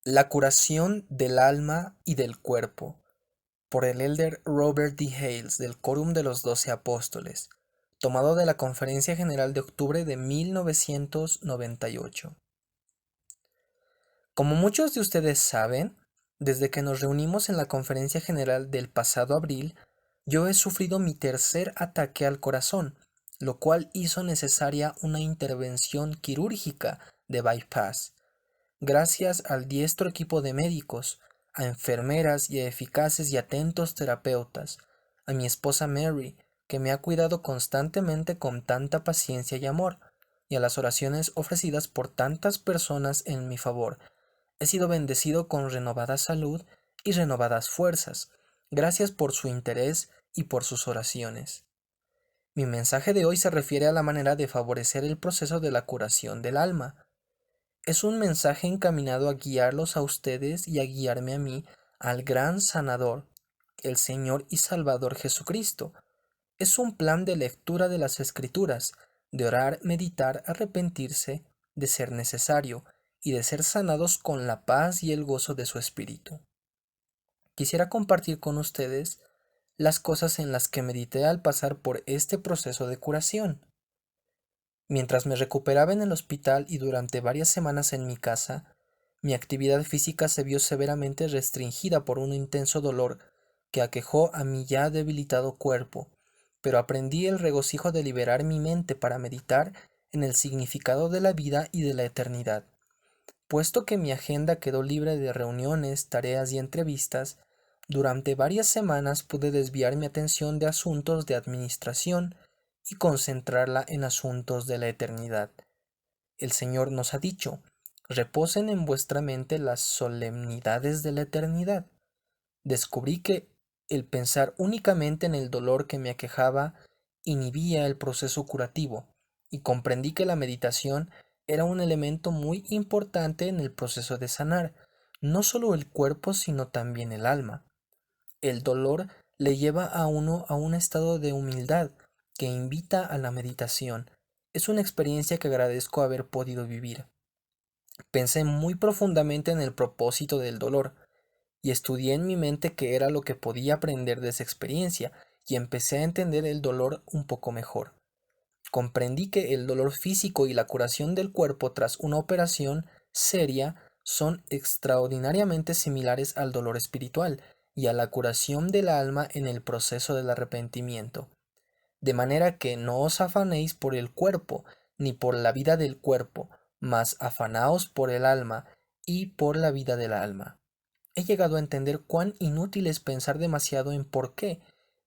La curación del alma y del cuerpo, por el elder Robert D. Hales del Quórum de los 12 Apóstoles, tomado de la Conferencia General de octubre de 1998. Como muchos de ustedes saben, desde que nos reunimos en la Conferencia General del pasado abril, yo he sufrido mi tercer ataque al corazón, lo cual hizo necesaria una intervención quirúrgica de bypass. Gracias al diestro equipo de médicos, a enfermeras y a eficaces y atentos terapeutas, a mi esposa Mary, que me ha cuidado constantemente con tanta paciencia y amor, y a las oraciones ofrecidas por tantas personas en mi favor, he sido bendecido con renovada salud y renovadas fuerzas. Gracias por su interés y por sus oraciones. Mi mensaje de hoy se refiere a la manera de favorecer el proceso de la curación del alma. Es un mensaje encaminado a guiarlos a ustedes y a guiarme a mí al gran sanador, el Señor y Salvador Jesucristo. Es un plan de lectura de las Escrituras, de orar, meditar, arrepentirse, de ser necesario, y de ser sanados con la paz y el gozo de su Espíritu. Quisiera compartir con ustedes las cosas en las que medité al pasar por este proceso de curación. Mientras me recuperaba en el hospital y durante varias semanas en mi casa, mi actividad física se vio severamente restringida por un intenso dolor que aquejó a mi ya debilitado cuerpo, pero aprendí el regocijo de liberar mi mente para meditar en el significado de la vida y de la eternidad. Puesto que mi agenda quedó libre de reuniones, tareas y entrevistas, durante varias semanas pude desviar mi atención de asuntos de administración y concentrarla en asuntos de la eternidad. El Señor nos ha dicho: reposen en vuestra mente las solemnidades de la eternidad. Descubrí que el pensar únicamente en el dolor que me aquejaba inhibía el proceso curativo, y comprendí que la meditación era un elemento muy importante en el proceso de sanar, no solo el cuerpo sino también el alma. El dolor le lleva a uno a un estado de humildad que invita a la meditación. Es una experiencia que agradezco haber podido vivir. Pensé muy profundamente en el propósito del dolor y estudié en mi mente qué era lo que podía aprender de esa experiencia, y empecé a entender el dolor un poco mejor. Comprendí que el dolor físico y la curación del cuerpo tras una operación seria son extraordinariamente similares al dolor espiritual y a la curación del alma en el proceso del arrepentimiento. De manera que no os afanéis por el cuerpo, ni por la vida del cuerpo, mas afanaos por el alma y por la vida del alma. He llegado a entender cuán inútil es pensar demasiado en por qué,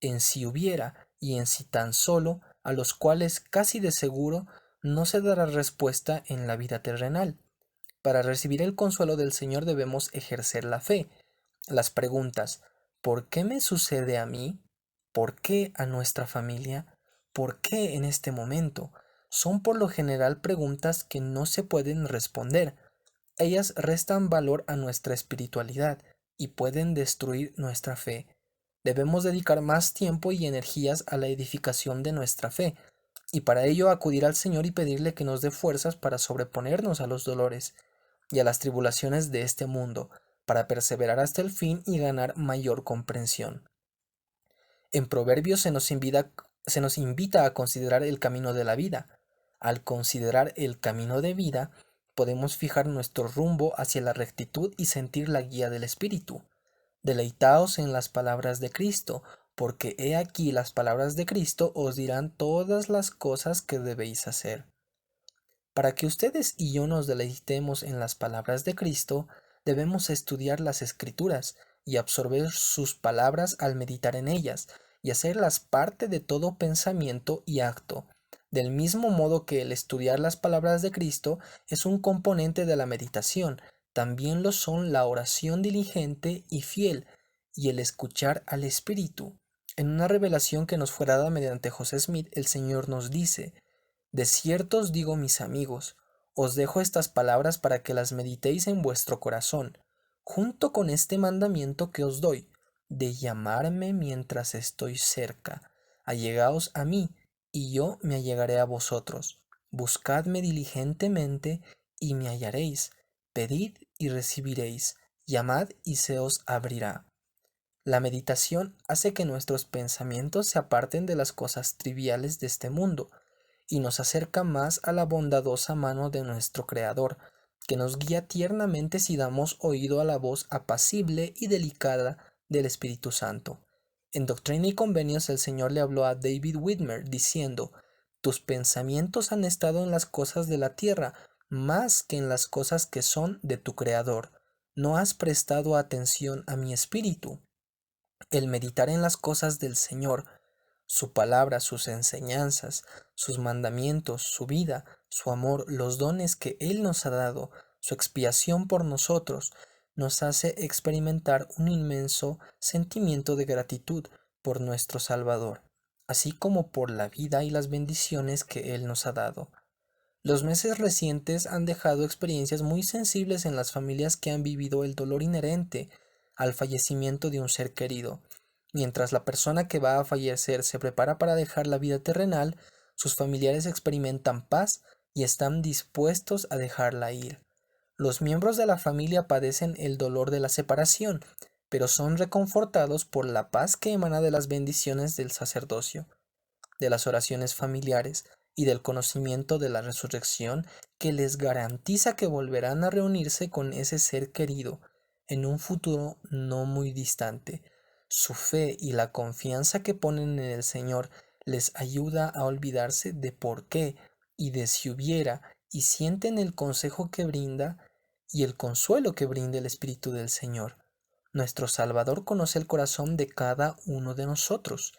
en si hubiera y en si tan solo, a los cuales casi de seguro no se dará respuesta en la vida terrenal. Para recibir el consuelo del Señor debemos ejercer la fe. Las preguntas: ¿por qué me sucede a mí? ¿Por qué a nuestra familia? ¿Por qué en este momento? Son por lo general preguntas que no se pueden responder. Ellas restan valor a nuestra espiritualidad y pueden destruir nuestra fe. Debemos dedicar más tiempo y energías a la edificación de nuestra fe, y para ello acudir al Señor y pedirle que nos dé fuerzas para sobreponernos a los dolores y a las tribulaciones de este mundo, para perseverar hasta el fin y ganar mayor comprensión. En Proverbios se nos invita a considerar el camino de la vida. Al considerar el camino de vida, podemos fijar nuestro rumbo hacia la rectitud y sentir la guía del Espíritu. Deleitaos en las palabras de Cristo, porque he aquí las palabras de Cristo os dirán todas las cosas que debéis hacer. Para que ustedes y yo nos deleitemos en las palabras de Cristo, debemos estudiar las Escrituras y absorber sus palabras al meditar en ellas y hacerlas parte de todo pensamiento y acto. Del mismo modo que el estudiar las palabras de Cristo es un componente de la meditación, también lo son la oración diligente y fiel y el escuchar al Espíritu. En una revelación que nos fue dada mediante José Smith, el Señor nos dice: de cierto os digo, mis amigos, os dejo estas palabras para que las meditéis en vuestro corazón, junto con este mandamiento que os doy, de llamarme mientras estoy cerca. Allegaos a mí, y yo me allegaré a vosotros. Buscadme diligentemente, y me hallaréis. Pedid, y recibiréis, llamad y se os abrirá. La meditación hace que nuestros pensamientos se aparten de las cosas triviales de este mundo y nos acerca más a la bondadosa mano de nuestro Creador, que nos guía tiernamente si damos oído a la voz apacible y delicada del Espíritu Santo. En Doctrina y Convenios el Señor le habló a David Whitmer diciendo: tus pensamientos han estado en las cosas de la tierra más que en las cosas que son de tu Creador. No has prestado atención a mi espíritu. El meditar en las cosas del Señor, su palabra, sus enseñanzas, sus mandamientos, su vida, su amor, los dones que Él nos ha dado, su expiación por nosotros, nos hace experimentar un inmenso sentimiento de gratitud por nuestro Salvador, así como por la vida y las bendiciones que Él nos ha dado. Los meses recientes han dejado experiencias muy sensibles en las familias que han vivido el dolor inherente al fallecimiento de un ser querido. Mientras la persona que va a fallecer se prepara para dejar la vida terrenal, sus familiares experimentan paz y están dispuestos a dejarla ir. Los miembros de la familia padecen el dolor de la separación, pero son reconfortados por la paz que emana de las bendiciones del sacerdocio, de las oraciones familiares y del conocimiento de la resurrección que les garantiza que volverán a reunirse con ese ser querido en un futuro no muy distante. Su fe y la confianza que ponen en el Señor les ayuda a olvidarse de por qué y de si hubiera, y sienten el consejo que brinda y el consuelo que brinda el Espíritu del Señor. Nuestro Salvador conoce el corazón de cada uno de nosotros.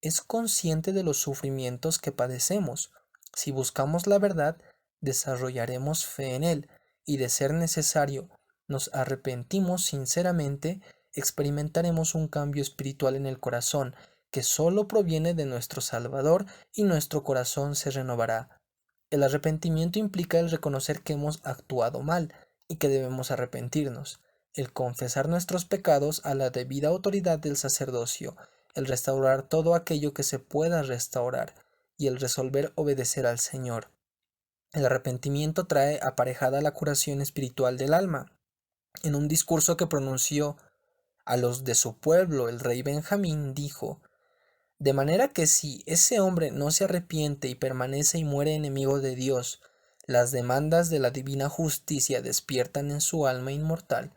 Es consciente de los sufrimientos que padecemos. Si buscamos la verdad, desarrollaremos fe en Él y, de ser necesario, nos arrepentimos sinceramente, experimentaremos un cambio espiritual en el corazón que solo proviene de nuestro Salvador y nuestro corazón se renovará. El arrepentimiento implica el reconocer que hemos actuado mal y que debemos arrepentirnos, el confesar nuestros pecados a la debida autoridad del sacerdocio, el restaurar todo aquello que se pueda restaurar y el resolver obedecer al Señor. El arrepentimiento trae aparejada la curación espiritual del alma. En un discurso que pronunció a los de su pueblo, el rey Benjamín dijo: de manera que si ese hombre no se arrepiente y permanece y muere enemigo de Dios, las demandas de la divina justicia despiertan en su alma inmortal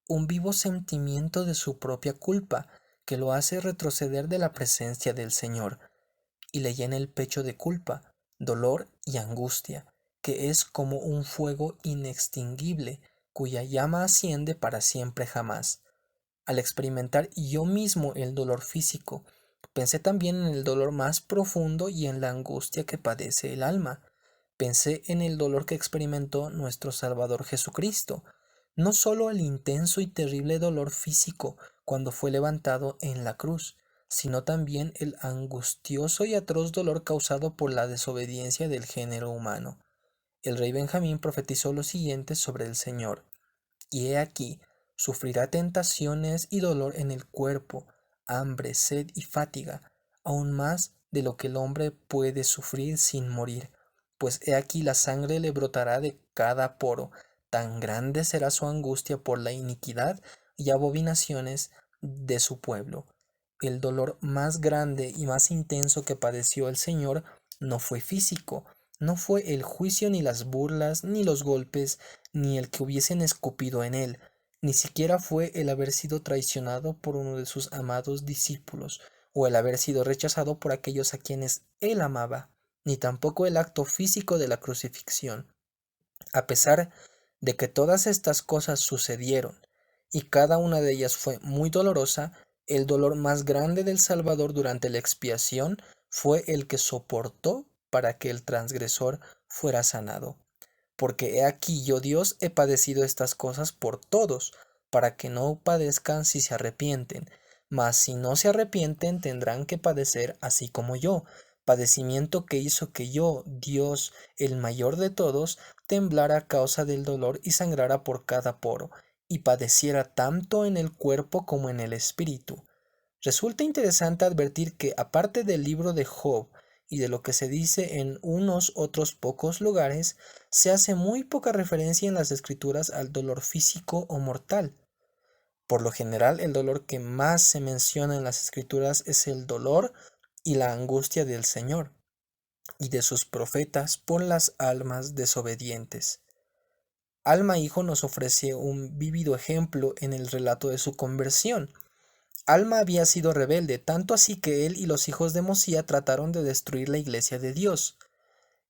un vivo sentimiento de su propia culpa que lo hace retroceder de la presencia del Señor, y le llena el pecho de culpa, dolor y angustia, que es como un fuego inextinguible cuya llama asciende para siempre jamás. Al experimentar yo mismo el dolor físico, pensé también en el dolor más profundo y en la angustia que padece el alma. Pensé en el dolor que experimentó nuestro Salvador Jesucristo, no solo el intenso y terrible dolor físico cuando fue levantado en la cruz, sino también el angustioso y atroz dolor causado por la desobediencia del género humano. El rey Benjamín profetizó lo siguiente sobre el Señor: y he aquí, sufrirá tentaciones y dolor en el cuerpo, hambre, sed y fatiga, aún más de lo que el hombre puede sufrir sin morir, pues he aquí la sangre le brotará de cada poro, tan grande será su angustia por la iniquidad y abominaciones de su pueblo. El dolor más grande y más intenso que padeció el Señor no fue físico, no fue el juicio ni las burlas, ni los golpes, ni el que hubiesen escupido en él, ni siquiera fue el haber sido traicionado por uno de sus amados discípulos, o el haber sido rechazado por aquellos a quienes él amaba, ni tampoco el acto físico de la crucifixión. A pesar de que todas estas cosas sucedieron, y cada una de ellas fue muy dolorosa, el dolor más grande del Salvador durante la expiación fue el que soportó para que el transgresor fuera sanado. Porque he aquí yo Dios he padecido estas cosas por todos, para que no padezcan si se arrepienten, mas si no se arrepienten tendrán que padecer así como yo, padecimiento que hizo que yo, Dios, el mayor de todos, temblara a causa del dolor y sangrara por cada poro, y padeciera tanto en el cuerpo como en el espíritu. Resulta interesante advertir que, aparte del libro de Job y de lo que se dice en unos otros pocos lugares, se hace muy poca referencia en las escrituras al dolor físico o mortal. Por lo general, el dolor que más se menciona en las escrituras es el dolor y la angustia del Señor y de sus profetas por las almas desobedientes. Alma Hijo nos ofrece un vívido ejemplo en el relato de su conversión. Alma había sido rebelde, tanto así que él y los hijos de Mosía trataron de destruir la iglesia de Dios.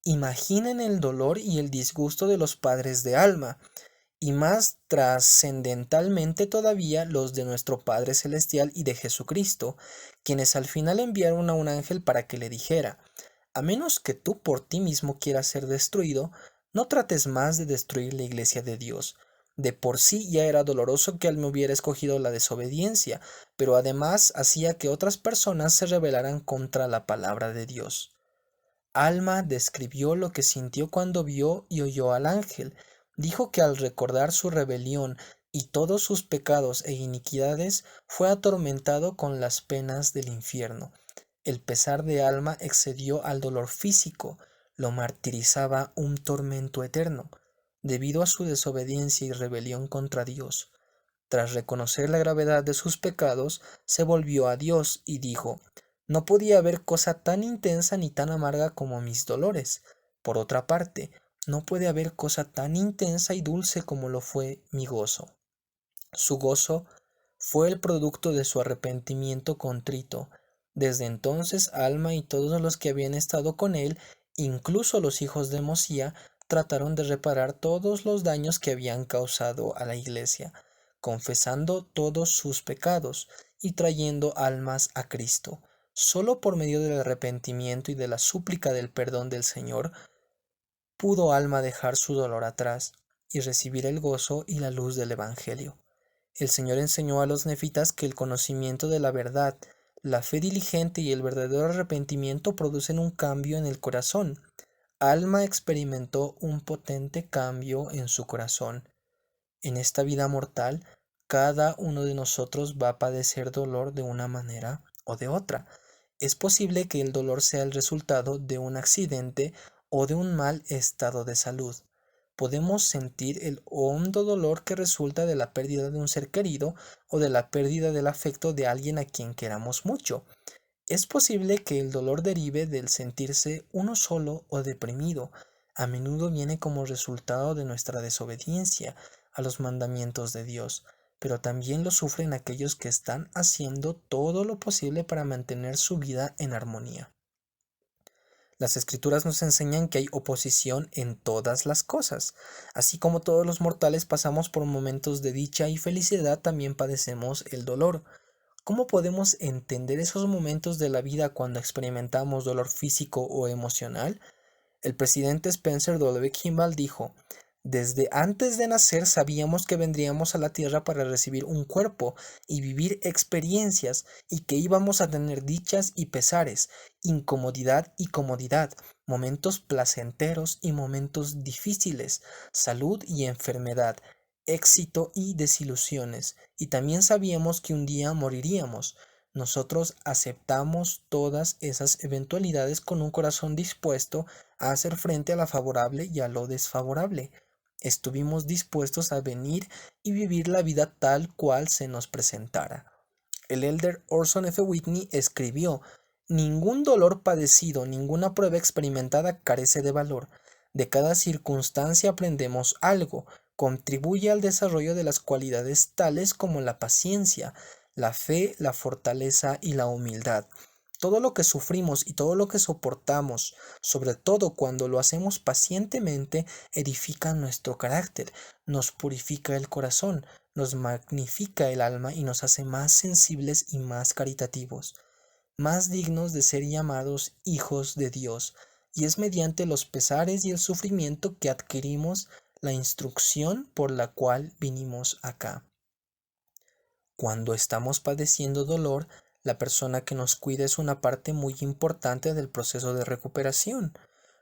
Imaginen el dolor y el disgusto de los padres de Alma, y más trascendentalmente todavía los de nuestro Padre Celestial y de Jesucristo, quienes al final enviaron a un ángel para que le dijera: a menos que tú por ti mismo quieras ser destruido, no trates más de destruir la iglesia de Dios. De por sí ya era doloroso que Alma hubiera escogido la desobediencia, pero además hacía que otras personas se rebelaran contra la palabra de Dios. Alma describió lo que sintió cuando vio y oyó al ángel. Dijo que al recordar su rebelión y todos sus pecados e iniquidades, fue atormentado con las penas del infierno. El pesar de Alma excedió al dolor físico, lo martirizaba un tormento eterno, debido a su desobediencia y rebelión contra Dios. Tras reconocer la gravedad de sus pecados, se volvió a Dios y dijo: no podía haber cosa tan intensa ni tan amarga como mis dolores. Por otra parte, no puede haber cosa tan intensa y dulce como lo fue mi gozo. Su gozo fue el producto de su arrepentimiento contrito. Desde entonces, Alma y todos los que habían estado con él, incluso los hijos de Mosía, trataron de reparar todos los daños que habían causado a la iglesia, confesando todos sus pecados y trayendo almas a Cristo. Solo por medio del arrepentimiento y de la súplica del perdón del Señor pudo Alma dejar su dolor atrás y recibir el gozo y la luz del Evangelio. El Señor enseñó a los nefitas que el conocimiento de la verdad, la fe diligente y el verdadero arrepentimiento producen un cambio en el corazón. Alma experimentó un potente cambio en su corazón. En esta vida mortal, cada uno de nosotros va a padecer dolor de una manera o de otra. Es posible que el dolor sea el resultado de un accidente o de un mal estado de salud. Podemos sentir el hondo dolor que resulta de la pérdida de un ser querido o de la pérdida del afecto de alguien a quien queramos mucho. Es posible que el dolor derive del sentirse uno solo o deprimido. A menudo viene como resultado de nuestra desobediencia a los mandamientos de Dios, pero también lo sufren aquellos que están haciendo todo lo posible para mantener su vida en armonía. Las escrituras nos enseñan que hay oposición en todas las cosas. Así como todos los mortales pasamos por momentos de dicha y felicidad, también padecemos el dolor. ¿Cómo podemos entender esos momentos de la vida cuando experimentamos dolor físico o emocional? El presidente Spencer W. Kimball dijo: desde antes de nacer sabíamos que vendríamos a la tierra para recibir un cuerpo y vivir experiencias, y que íbamos a tener dichas y pesares, incomodidad y comodidad, momentos placenteros y momentos difíciles, salud y enfermedad, éxito y desilusiones, y también sabíamos que un día moriríamos. Nosotros aceptamos todas esas eventualidades con un corazón dispuesto a hacer frente a lo favorable y a lo desfavorable. Estuvimos dispuestos a venir y vivir la vida tal cual se nos presentara. El elder Orson F. Whitney escribió: ningún dolor padecido, ninguna prueba experimentada carece de valor. De cada circunstancia aprendemos algo, contribuye al desarrollo de las cualidades tales como la paciencia, la fe, la fortaleza y la humildad. Todo lo que sufrimos y todo lo que soportamos, sobre todo cuando lo hacemos pacientemente, edifica nuestro carácter, nos purifica el corazón, nos magnifica el alma y nos hace más sensibles y más caritativos, más dignos de ser llamados hijos de Dios. Y es mediante los pesares y el sufrimiento que adquirimos la instrucción por la cual vinimos acá. Cuando estamos padeciendo dolor, la persona que nos cuida es una parte muy importante del proceso de recuperación.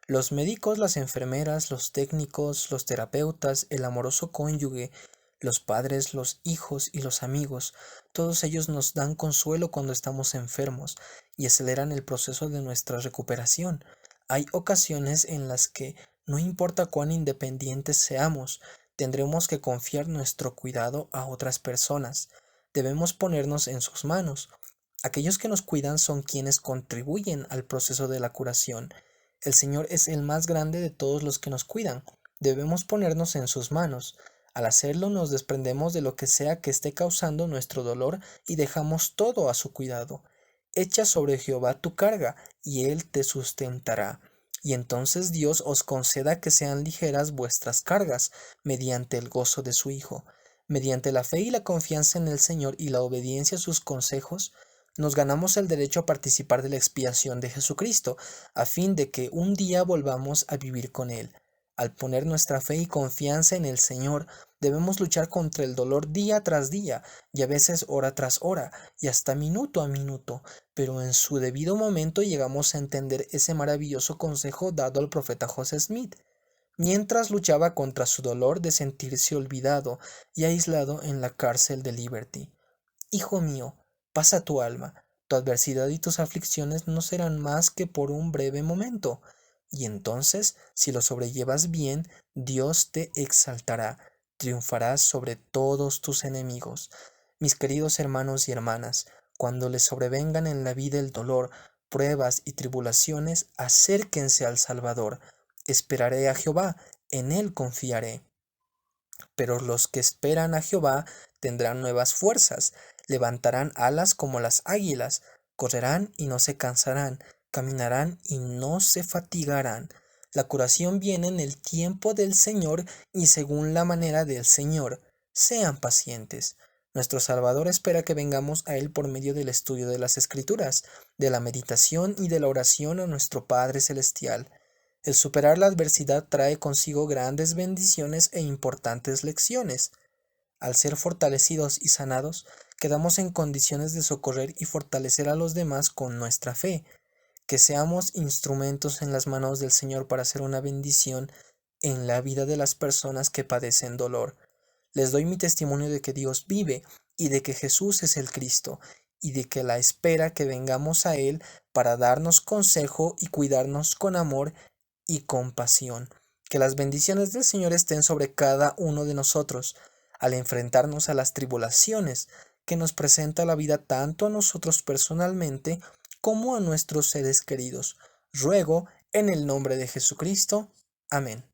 Los médicos, las enfermeras, los técnicos, los terapeutas, el amoroso cónyuge, Los padres, los hijos y los amigos, todos ellos nos dan consuelo cuando estamos enfermos y aceleran el proceso de nuestra recuperación. Hay ocasiones en las que, no importa cuán independientes seamos, tendremos que confiar nuestro cuidado a otras personas. Debemos ponernos en sus manos. Aquellos que nos cuidan son quienes contribuyen al proceso de la curación. El Señor es el más grande de todos los que nos cuidan. Debemos ponernos en sus manos. Al hacerlo nos desprendemos de lo que sea que esté causando nuestro dolor y dejamos todo a su cuidado. Echa sobre Jehová tu carga, y él te sustentará. Y entonces Dios os conceda que sean ligeras vuestras cargas, mediante el gozo de su Hijo. Mediante la fe y la confianza en el Señor y la obediencia a sus consejos, nos ganamos el derecho a participar de la expiación de Jesucristo, a fin de que un día volvamos a vivir con Él. Al poner nuestra fe y confianza en el Señor, debemos luchar contra el dolor día tras día, y a veces hora tras hora, y hasta minuto a minuto, pero en su debido momento llegamos a entender ese maravilloso consejo dado al profeta José Smith, mientras luchaba contra su dolor de sentirse olvidado y aislado en la cárcel de Liberty. Hijo mío, pasa tu alma, tu adversidad y tus aflicciones no serán más que por un breve momento, y entonces, si lo sobrellevas bien, Dios te exaltará, triunfarás sobre todos tus enemigos. Mis queridos hermanos y hermanas, cuando les sobrevengan en la vida el dolor, pruebas y tribulaciones, acérquense al Salvador. Esperaré a Jehová, en él confiaré. Pero los que esperan a Jehová tendrán nuevas fuerzas, levantarán alas como las águilas, correrán y no se cansarán, caminarán y no se fatigarán. La curación viene en el tiempo del Señor y según la manera del Señor. Sean pacientes. Nuestro Salvador espera que vengamos a Él por medio del estudio de las Escrituras, de la meditación y de la oración a nuestro Padre Celestial. El superar la adversidad trae consigo grandes bendiciones e importantes lecciones. Al ser fortalecidos y sanados, quedamos en condiciones de socorrer y fortalecer a los demás con nuestra fe. Que seamos instrumentos en las manos del Señor para hacer una bendición en la vida de las personas que padecen dolor. Les doy mi testimonio de que Dios vive y de que Jesús es el Cristo y de que la espera que vengamos a Él para darnos consejo y cuidarnos con amor y compasión. Que las bendiciones del Señor estén sobre cada uno de nosotros al enfrentarnos a las tribulaciones que nos presenta la vida tanto a nosotros personalmente como a nuestros seres queridos. Ruego en el nombre de Jesucristo. Amén.